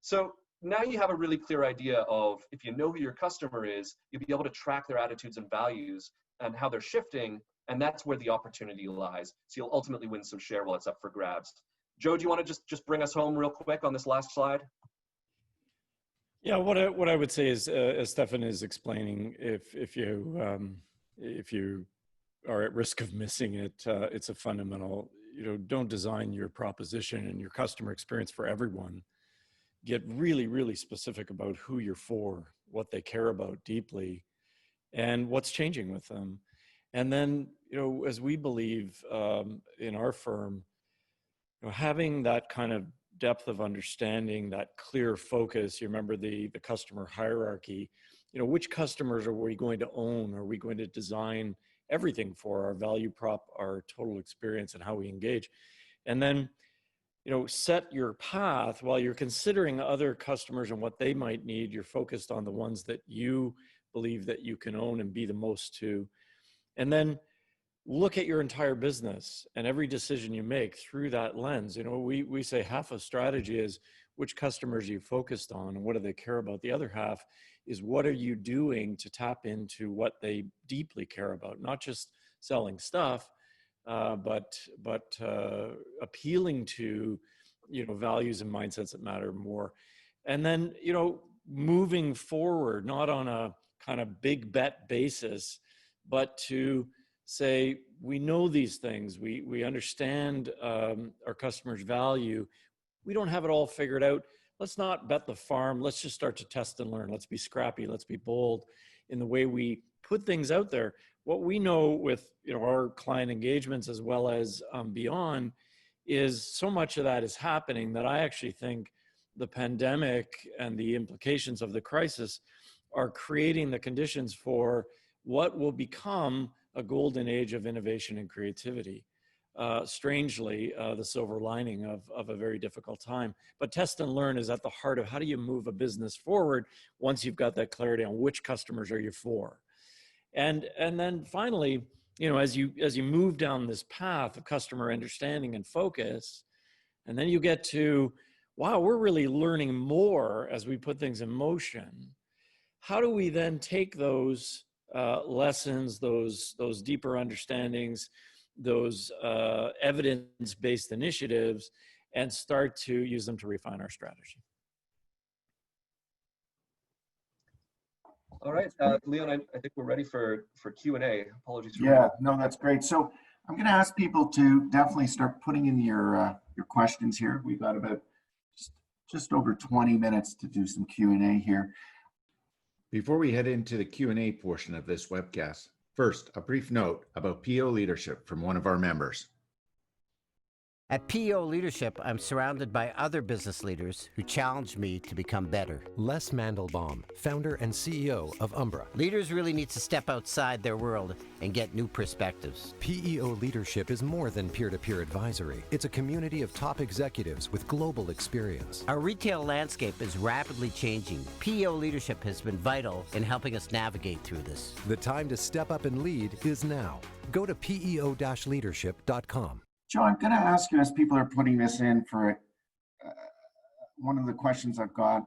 So now you have a really clear idea of, if you know who your customer is, you'll be able to track their attitudes and values and how they're shifting, and that's where the opportunity lies. So you'll ultimately win some share while it's up for grabs. Joe, do you want to just bring us home real quick on this last slide? Yeah, what I would say is, as Stefan is explaining, if you are at risk of missing it, it's a fundamental. Don't design your proposition and your customer experience for everyone. Get really, really specific about who you're for, what they care about deeply, and what's changing with them. And then, as we believe in our firm, having that kind of depth of understanding, that clear focus. You remember the customer hierarchy. Which customers are we going to own? Are we going to design everything for? Our value prop, our total experience, and how we engage? And then, set your path while you're considering other customers and what they might need. You're focused on the ones that you believe that you can own and be the most to. And then look at your entire business and every decision you make through that lens. We say half of strategy is which customers you focused on and what do they care about. The other half is what are you doing to tap into what they deeply care about, not just selling stuff, but appealing to, values and mindsets that matter more. And then, moving forward, not on a kind of big bet basis, but to say, we know these things, we understand our customers' value. We don't have it all figured out. Let's not bet the farm. Let's just start to test and learn. Let's be scrappy. Let's be bold in the way we put things out there. What we know with our client engagements as well as beyond is so much of that is happening that I actually think the pandemic and the implications of the crisis are creating the conditions for what will become a golden age of innovation and creativity. Strangely, the silver lining of a very difficult time. But test and learn is at the heart of how do you move a business forward once you've got that clarity on which customers are you for. And then finally, as you move down this path of customer understanding and focus, and then you get to, wow, we're really learning more as we put things in motion. How do we then take those lessons, those deeper understandings, those evidence-based initiatives, and start to use them to refine our strategy? All right, Leon, I think we're ready for Q&A. Apologies for Yeah, no, that's great. So I'm going to ask people to definitely start putting in your questions here. We've got about just over 20 minutes to do some Q&A here. Before we head into the Q&A portion of this webcast, first, a brief note about PEO Leadership from one of our members. At PEO Leadership, I'm surrounded by other business leaders who challenge me to become better. Les Mandelbaum, founder and CEO of Umbra. Leaders really need to step outside their world and get new perspectives. PEO Leadership is more than peer-to-peer advisory. It's a community of top executives with global experience. Our retail landscape is rapidly changing. PEO Leadership has been vital in helping us navigate through this. The time to step up and lead is now. Go to PEO-leadership.com. Joe, I'm going to ask you, as people are putting this in for one of the questions I've got,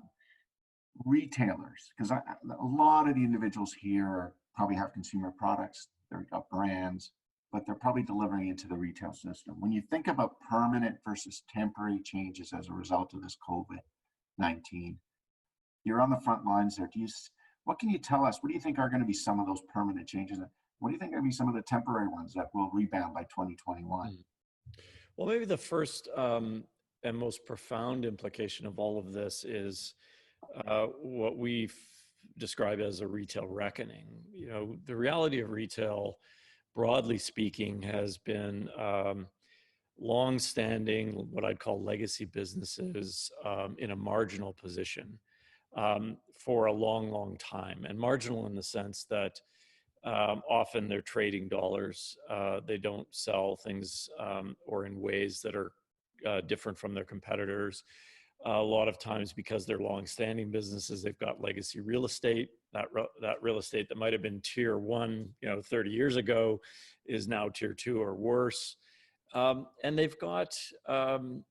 retailers, because a lot of the individuals here probably have consumer products, they've got brands, but they're probably delivering into the retail system. When you think about permanent versus temporary changes as a result of this COVID-19, you're on the front lines there. What can you tell us? What do you think are going to be some of those permanent changes? What do you think are going to be some of the temporary ones that will rebound by 2021? Well, maybe the first and most profound implication of all of this is what we describe as a retail reckoning. You know, the reality of retail, broadly speaking, has been long-standing, what I'd call legacy businesses in a marginal position for a long, long time. And marginal in the sense that often they're trading dollars. They don't sell things or in ways that are different from their competitors. A lot of times, because they're long-standing businesses, they've got legacy real estate. That real estate that might have been tier one, 30 years ago, is now tier two or worse. And they've got, in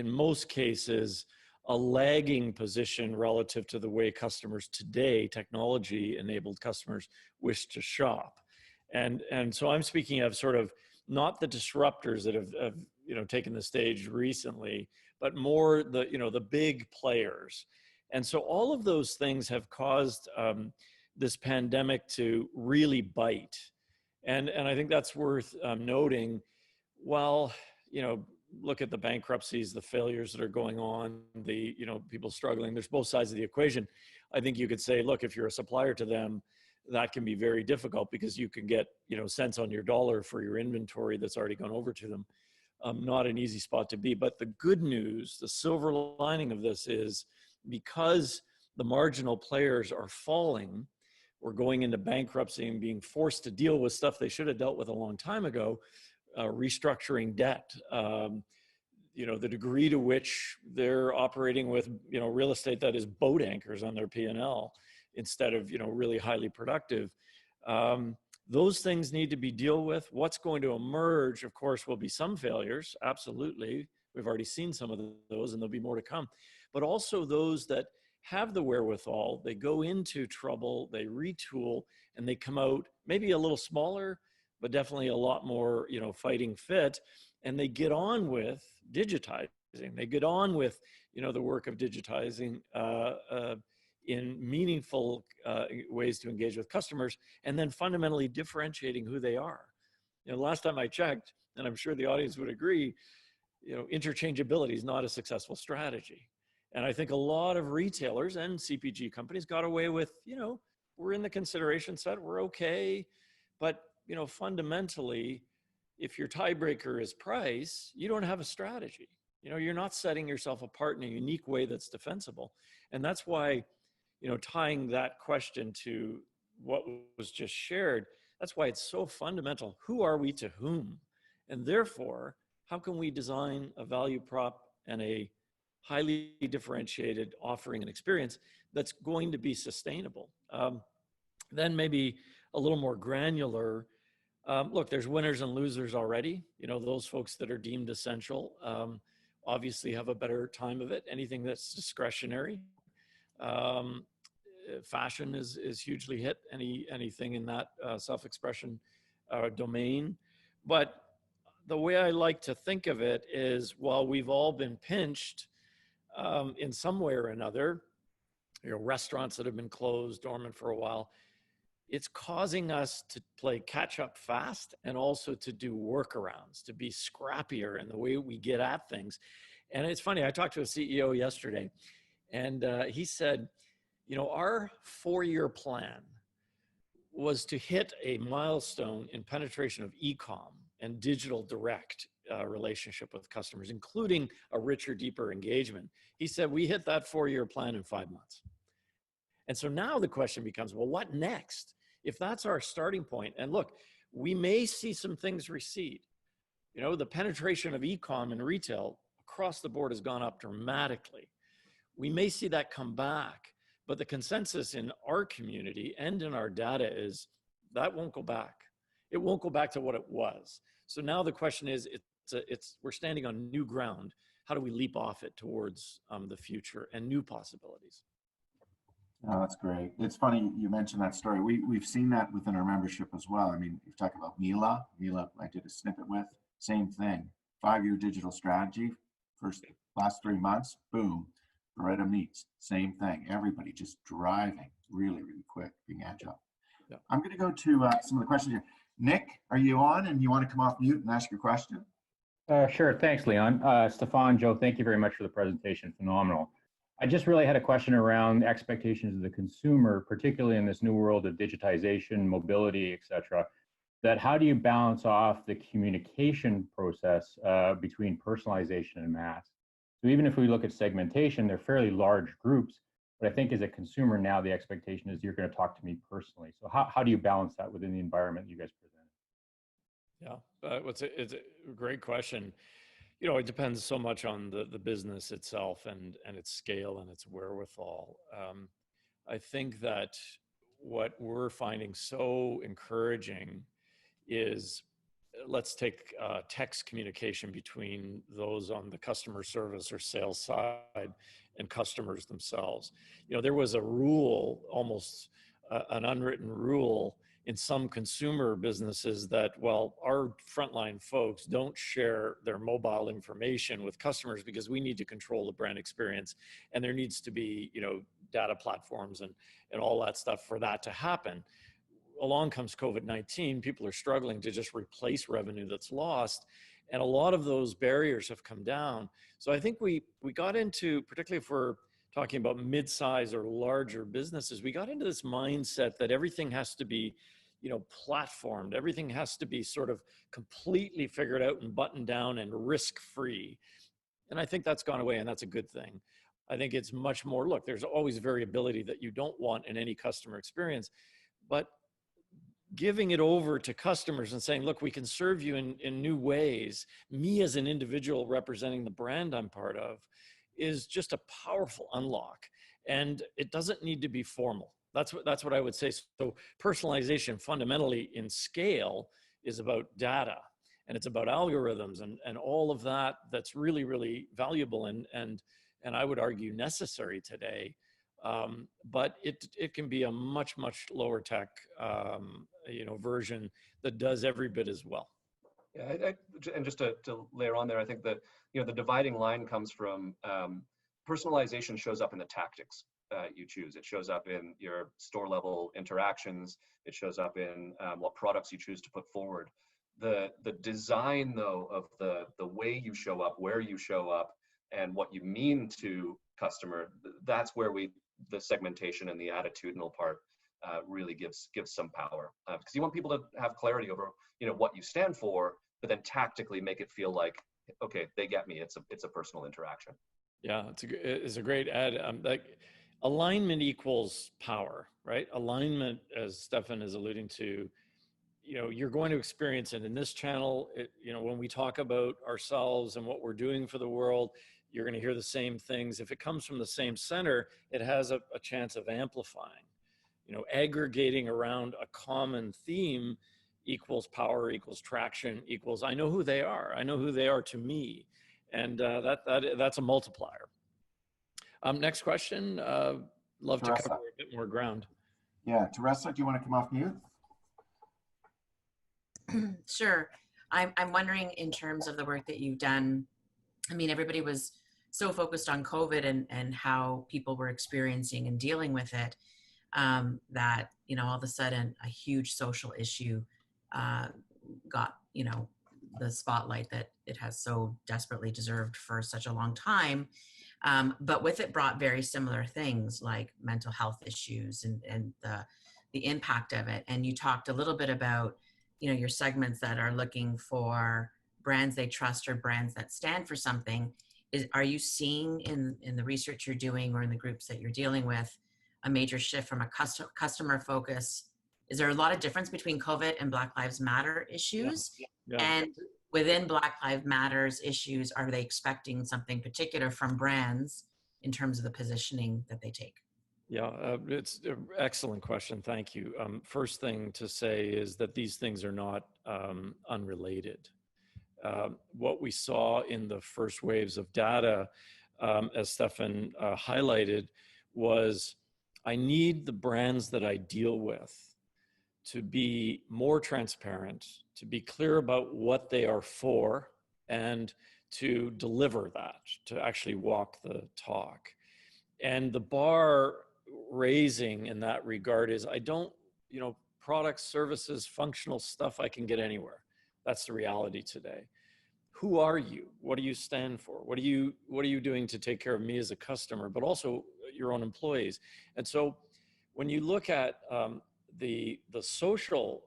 most cases, a lagging position relative to the way customers today, technology-enabled customers, wish to shop. And so I'm speaking of sort of not the disruptors that have taken the stage recently, but more the big players. And so all of those things have caused this pandemic to really bite. And I think that's worth noting. While, look at the bankruptcies, the failures that are going on, the, people struggling, there's both sides of the equation. I think you could say, look, if you're a supplier to them, that can be very difficult because you can get, cents on your dollar for your inventory that's already gone over to them. Not an easy spot to be. But the good news, the silver lining of this is because the marginal players are falling or going into bankruptcy and being forced to deal with stuff they should have dealt with a long time ago, restructuring debt, the degree to which they're operating with, real estate that is boat anchors on their P&L instead of, really highly productive. Those things need to be dealt with. What's going to emerge, of course, will be some failures. Absolutely. We've already seen some of those, and there'll be more to come. But also those that have the wherewithal, they go into trouble, they retool, and they come out maybe a little smaller, but definitely a lot more, fighting fit. And they get on with digitizing. They get on with, the work of digitizing in meaningful ways to engage with customers, and then fundamentally differentiating who they are. Last time I checked, and I'm sure the audience would agree, interchangeability is not a successful strategy. And I think a lot of retailers and CPG companies got away with, we're in the consideration set, we're okay. But, fundamentally, if your tiebreaker is price, you don't have a strategy. You're not setting yourself apart in a unique way that's defensible. And that's why, tying that question to what was just shared, that's why it's so fundamental. Who are we to whom? And therefore, how can we design a value prop and a highly differentiated offering and experience that's going to be sustainable? Then maybe a little more granular. Look, there's winners and losers already. Those folks that are deemed essential obviously have a better time of it. Anything that's discretionary. Fashion is hugely hit, anything in that self-expression domain. But the way I like to think of it is, while we've all been pinched in some way or another, restaurants that have been closed, dormant for a while, it's causing us to play catch up fast and also to do workarounds, to be scrappier in the way we get at things. And it's funny, I talked to a CEO yesterday, and he said, our 4-year plan was to hit a milestone in penetration of e-com and digital direct relationship with customers, including a richer, deeper engagement. He said, we hit that 4-year plan in 5 months. And so now the question becomes, well, what next? If that's our starting point, and look, we may see some things recede. The penetration of e-com and retail across the board has gone up dramatically. We may see that come back, but the consensus in our community and in our data is that won't go back. It won't go back to what it was. So now the question is, we're standing on new ground. How do we leap off it towards the future and new possibilities? Oh, that's great. It's funny you mentioned that story. We've seen that within our membership as well. I mean, you've talked about Mila, I did a snippet with, same thing. 5-year digital strategy, last 3 months, boom, Beretta Meats, same thing. Everybody just driving really, really quick, being agile. Yeah. I'm going to go to some of the questions here. Nick, are you on and you want to come off mute and ask your question? Sure. Thanks, Leon. Stefan, Joe, thank you very much for the presentation. Phenomenal. I just really had a question around expectations of the consumer, particularly in this new world of digitization, mobility, et cetera. That how do you balance off the communication process between personalization and mass? So even if we look at segmentation, they're fairly large groups, but I think as a consumer now, the expectation is you're going to talk to me personally. So how do you balance that within the environment you guys presented? Yeah, it's a great question. You know, it depends so much on the business itself and its scale and its wherewithal. I think that what we're finding so encouraging is, let's take text communication between those on the customer service or sales side and customers themselves. You know, there was a rule, almost an unwritten rule in some consumer businesses that, well, our frontline folks don't share their mobile information with customers because we need to control the brand experience, and there needs to be, you know, data platforms and all that stuff for that to happen. Along comes COVID-19, people are struggling to just replace revenue that's lost. And a lot of those barriers have come down. So I think we got into, particularly if we're talking about mid-size or larger businesses, we got into this mindset that everything has to be, you know, platformed. Everything has to be sort of completely figured out and buttoned down and risk-free. And I think that's gone away, and that's a good thing. I think it's much more, look, there's always variability that you don't want in any customer experience, but giving it over to customers and saying, look, we can serve you in new ways. Me as an individual representing the brand I'm part of is just a powerful unlock. And it doesn't need to be formal. That's what I would say. So personalization fundamentally in scale is about data, and it's about algorithms and all of that that's really, really valuable and I would argue necessary today. But it can be a much, much lower tech, version that does every bit as well. Yeah, and just to layer on there, I think that, you know, the dividing line comes from personalization shows up in the tactics you choose. It shows up in your store level interactions. It shows up in what products you choose to put forward. The design, though, of the way you show up, where you show up, and what you mean to customer, that's where the segmentation and the attitudinal part really gives some power, because you want people to have clarity over, you know, what you stand for, but then tactically make it feel like, okay, they get me. It's a personal interaction. Yeah, it's a great ad. Like alignment equals power, right? Alignment, as Stefan is alluding to, you know, you're going to experience it in this channel. You know, when we talk about ourselves and what we're doing for the world, you're going to hear the same things. If it comes from the same center, it has a chance of amplifying. You know, aggregating around a common theme equals power, equals traction, equals I know who they are. I know who they are to me, and that's a multiplier. Next question. Love to cover a bit more ground. Yeah, Teresa, do you want to come off mute? Sure. I'm wondering, in terms of the work that you've done, I mean, everybody was so focused on COVID and how people were experiencing and dealing with it, that, you know, all of a sudden a huge social issue got, you know, the spotlight that it has so desperately deserved for such a long time. But with it brought very similar things like mental health issues and the impact of it. And you talked a little bit about, you know, your segments that are looking for brands they trust or brands that stand for something. Are you seeing in the research you're doing or in the groups that you're dealing with a major shift from a customer focus? Is there a lot of difference between COVID and Black Lives Matter issues? Yeah. And within Black Lives Matters issues, are they expecting something particular from brands in terms of the positioning that they take? Yeah, it's an excellent question. Thank you. First thing to say is that these things are not unrelated. What we saw in the first waves of data, as Stefan highlighted, was I need the brands that I deal with to be more transparent, to be clear about what they are for, and to deliver that, to actually walk the talk. And the bar raising in that regard is I don't, you know, products, services, functional stuff I can get anywhere. That's the reality today. who are you? What do you stand for? What are you doing to take care of me as a customer, but also your own employees? And so when you look at the social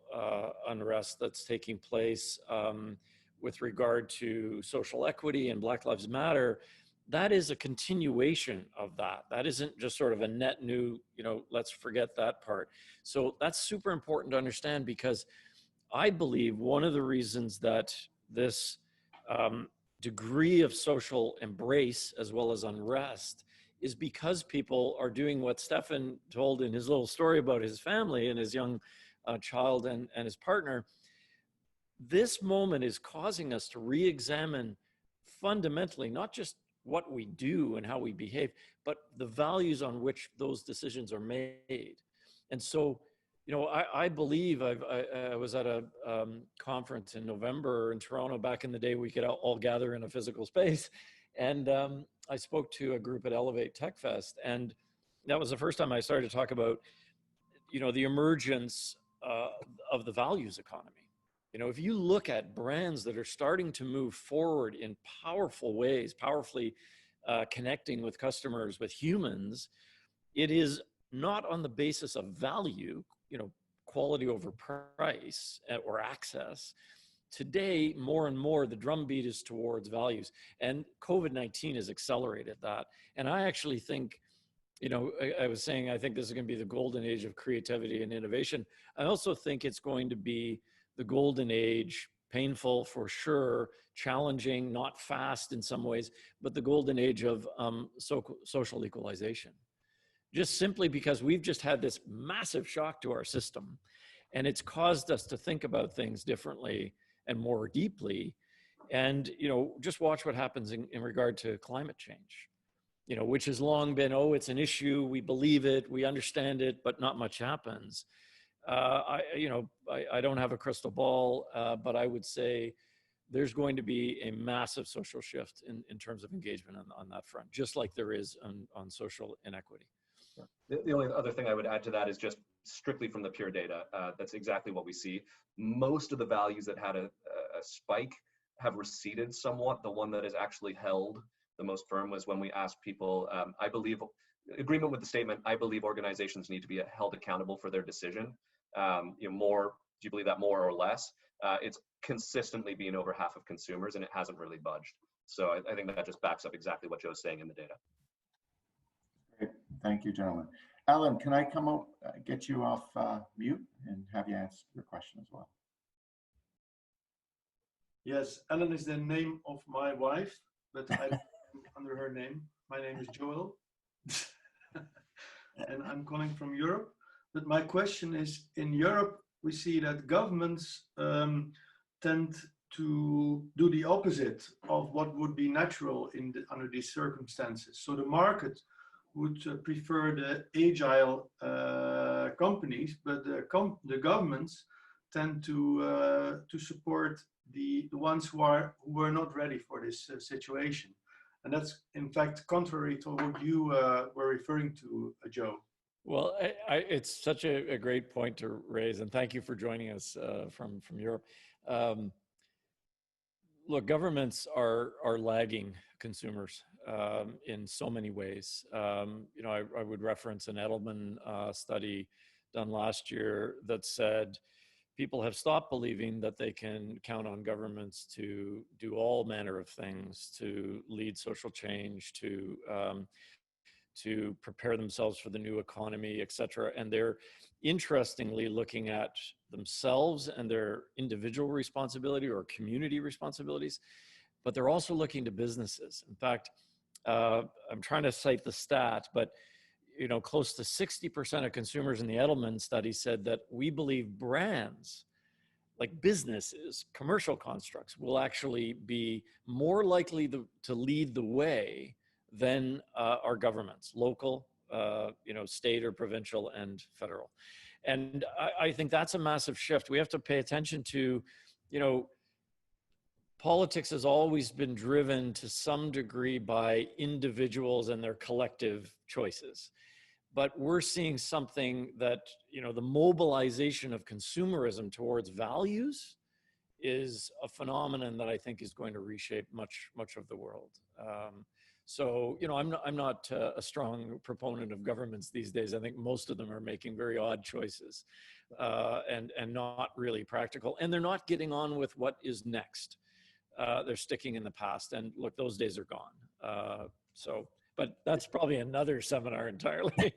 unrest that's taking place with regard to social equity and Black Lives Matter, that is a continuation of that. That isn't just sort of a net new, let's forget that part. So that's super important to understand, because I believe one of the reasons that this degree of social embrace as well as unrest is because people are doing what Stefan told in his little story about his family and his young child and his partner. This moment is causing us to re-examine fundamentally, not just what we do and how we behave, but the values on which those decisions are made. And so, I believe I was at a conference in November in Toronto back in the day. We could all gather in a physical space. And I spoke to a group at Elevate Tech Fest. And that was the first time I started to talk about, the emergence of the values economy. If you look at brands that are starting to move forward in powerful ways, powerfully connecting with customers, with humans, it is not on the basis of value, quality over price or access. Today, more and more, the drumbeat is towards values. And COVID-19 has accelerated that. And I actually think, I was saying, I think this is going to be the golden age of creativity and innovation. I also think it's going to be the golden age, painful for sure, challenging, not fast in some ways, but the golden age of social equalization. Just simply because we've just had this massive shock to our system, and it's caused us to think about things differently and more deeply. And, just watch what happens in regard to climate change, which has long been, it's an issue, we believe it, we understand it, but not much happens. I don't have a crystal ball, but I would say there's going to be a massive social shift in terms of engagement on that front, just like there is on social inequity. The only other thing I would add to that is just strictly from the pure data. That's exactly what we see. Most of the values that had a spike have receded somewhat. The one that is actually held the most firm was when we asked people, I believe, agreement with the statement, I believe organizations need to be held accountable for their decision. More, do you believe that more or less? It's consistently been over half of consumers, and it hasn't really budged. So I think that just backs up exactly what Joe's saying in the data. Great. Thank you, gentlemen. Alan, can I come up, get you off mute and have you answer your question as well? Yes, Alan is the name of my wife, but I'm under her name. My name is Joel, and I'm calling from Europe. But my question is, in Europe, we see that governments tend to do the opposite of what would be natural under these circumstances. So the market would prefer the agile companies, but the governments tend to support the ones who were not ready for this situation. And that's, in fact, contrary to what you were referring to, Joe. Well, it's such a great point to raise, and thank you for joining us from Europe. Look, governments are lagging consumers in so many ways. I would reference an Edelman study done last year that said people have stopped believing that they can count on governments to do all manner of things, to lead social change, to prepare themselves for the new economy, et cetera. And they're interestingly looking at themselves and their individual responsibility or community responsibilities, but they're also looking to businesses. In fact, I'm trying to cite the stat, but close to 60% of consumers in the Edelman study said that we believe brands, like businesses, commercial constructs, will actually be more likely to lead the way than our governments, local, state or provincial and federal. And I think that's a massive shift. We have to pay attention to, politics has always been driven to some degree by individuals and their collective choices. But we're seeing something that, the mobilization of consumerism towards values is a phenomenon that I think is going to reshape much of the world. So, I'm not a strong proponent of governments these days. I think most of them are making very odd choices and not really practical. And they're not getting on with what is next. They're sticking in the past. And look, those days are gone. But that's probably another seminar entirely.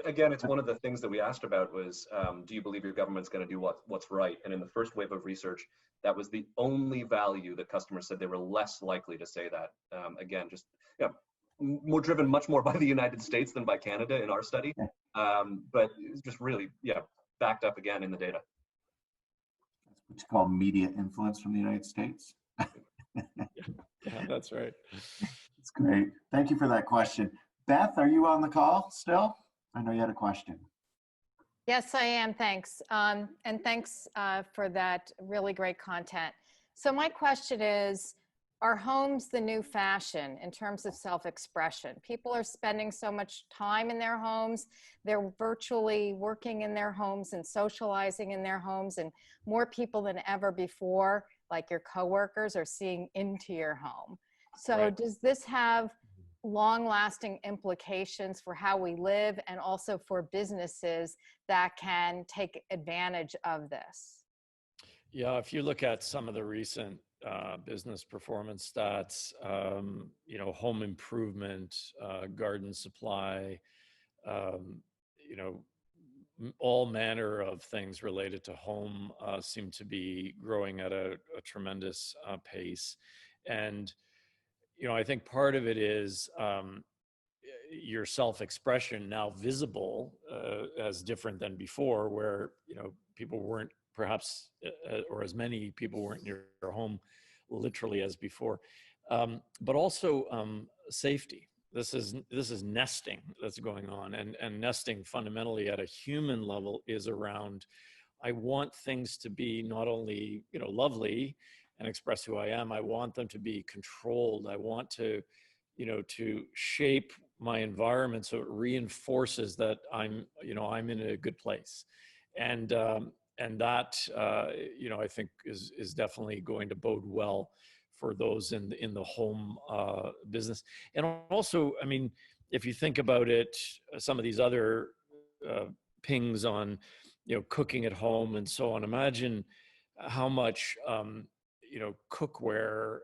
Again, it's one of the things that we asked about was, do you believe your government's going to do what's right? And in the first wave of research, that was the only value that customers said they were less likely to say that. Again, just more driven much more by the United States than by Canada in our study. But it's just really, backed up again in the data. That's what you call media influence from the United States. Yeah, that's right. That's great. Thank you for that question. Beth, are you on the call still? I know you had a question. Yes, I am. Thanks. And thanks for that really great content. So my question is, are homes the new fashion in terms of self-expression? People are spending so much time in their homes. They're virtually working in their homes and socializing in their homes, and more people than ever before, like your coworkers, are seeing into your home. So Right. Does this have long-lasting implications for how we live and also for businesses that can take advantage of this? Yeah, if you look at some of the recent business performance stats, home improvement, garden supply, all manner of things related to home seem to be growing at a tremendous pace. And, I think part of it is your self-expression now visible as different than before, where, people weren't perhaps, or as many people weren't near their home literally as before. But also safety. This is nesting that's going on, and nesting fundamentally at a human level is around, I want things to be not only, lovely and express who I am, I want them to be controlled. I want to, to shape my environment so it reinforces that I'm in a good place. And that, I think is definitely going to bode well for those in the home business. And also, I mean, if you think about it, some of these other pings on, cooking at home and so on, imagine how much, cookware,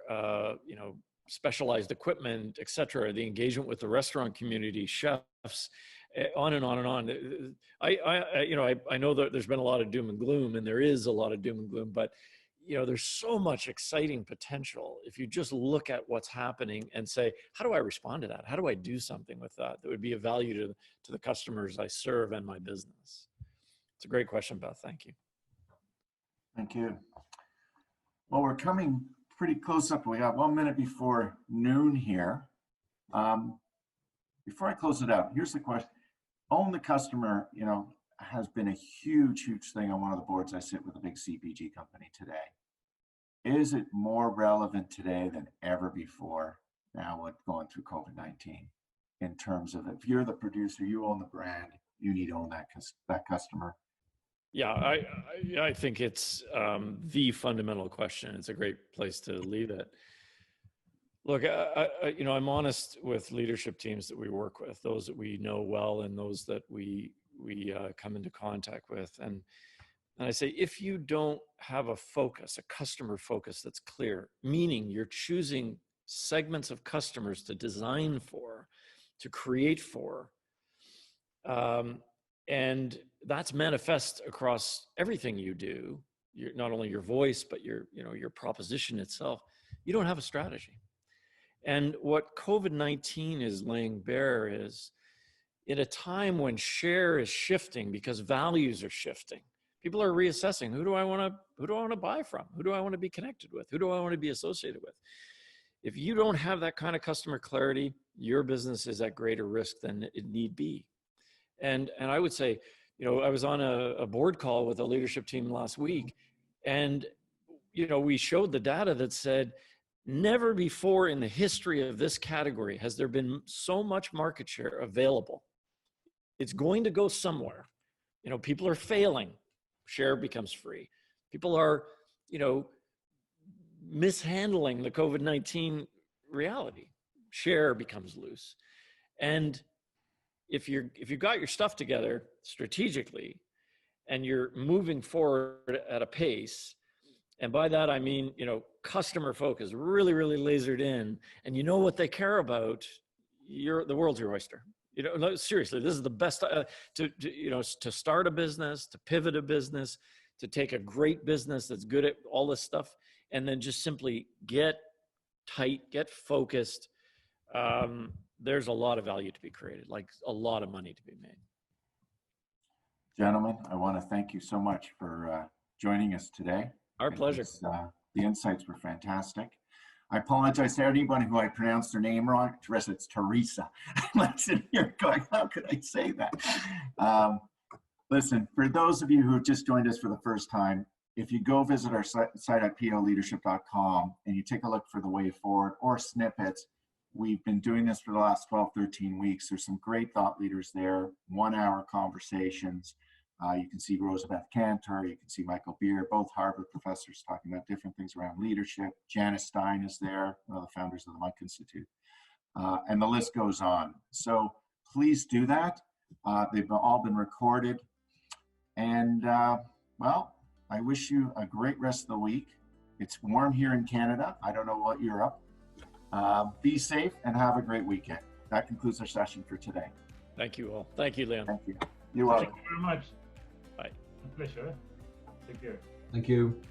specialized equipment, et cetera, the engagement with the restaurant community, chefs, on and on and on. I know that there's been a lot of doom and gloom, and there is a lot of doom and gloom, but there's so much exciting potential if you just look at what's happening and say, how do I respond to that? How do I do something with that would be of value to the customers I serve and my business? It's a great question, Beth. Thank you. Thank you. Well, we're coming pretty close up. We got 1 minute before noon here. Before I close it out, here's the question. Own the customer, has been a huge thing on one of the boards I sit with, a big CPG company today. Is it more relevant today than ever before now with going through COVID-19 in terms of, if you're the producer, you own the brand, you need to own that customer? Yeah, I think it's the fundamental question. It's a great place to leave it. Look, I'm honest with leadership teams that we work with, those that we know well and those that we come into contact with. And I say, if you don't have a focus, a customer focus that's clear, meaning you're choosing segments of customers to design for, to create for, and that's manifest across everything you do, not only your voice, but your proposition itself, you don't have a strategy. And what COVID-19 is laying bare is, in a time when share is shifting because values are shifting, people are reassessing, who do I want to buy from? Who do I want to be connected with? Who do I want to be associated with? If you don't have that kind of customer clarity, your business is at greater risk than it need be. And I would say, I was on a board call with a leadership team last week, and, we showed the data that said, never before in the history of this category has there been so much market share available. It's going to go somewhere. People are failing. Share becomes free. People are, mishandling the COVID-19 reality. Share becomes loose. And if you've got your stuff together strategically and you're moving forward at a pace, and by that I mean, customer focus, really, really lasered in, and you know what they care about, the world's your oyster. No, seriously, this is the best to start a business, to pivot a business, to take a great business that's good at all this stuff, and then just simply get tight, get focused. There's a lot of value to be created, like a lot of money to be made. Gentlemen, I want to thank you so much for joining us today. Our pleasure. The insights were fantastic. I apologize to anyone who I pronounced their name wrong. Teresa, it's Teresa. I'm sitting here going, how could I say that? Listen, for those of you who have just joined us for the first time, if you go visit our site at PEOleadership.com and you take a look for the way forward or snippets, we've been doing this for the last 12, 13 weeks. There's some great thought leaders there, 1-hour conversations. You can see Rosabeth Cantor, you can see Michael Beer, both Harvard professors talking about different things around leadership. Janice Stein is there, one of the founders of the Mike Institute. And the list goes on. So please do that. They've all been recorded. And well, I wish you a great rest of the week. It's warm here in Canada. I don't know what you're up. Be safe and have a great weekend. That concludes our session for today. Thank you all. Thank you, Leon. Thank you. You're welcome. Thank you very much. Bye. A pleasure. Take care. Thank you.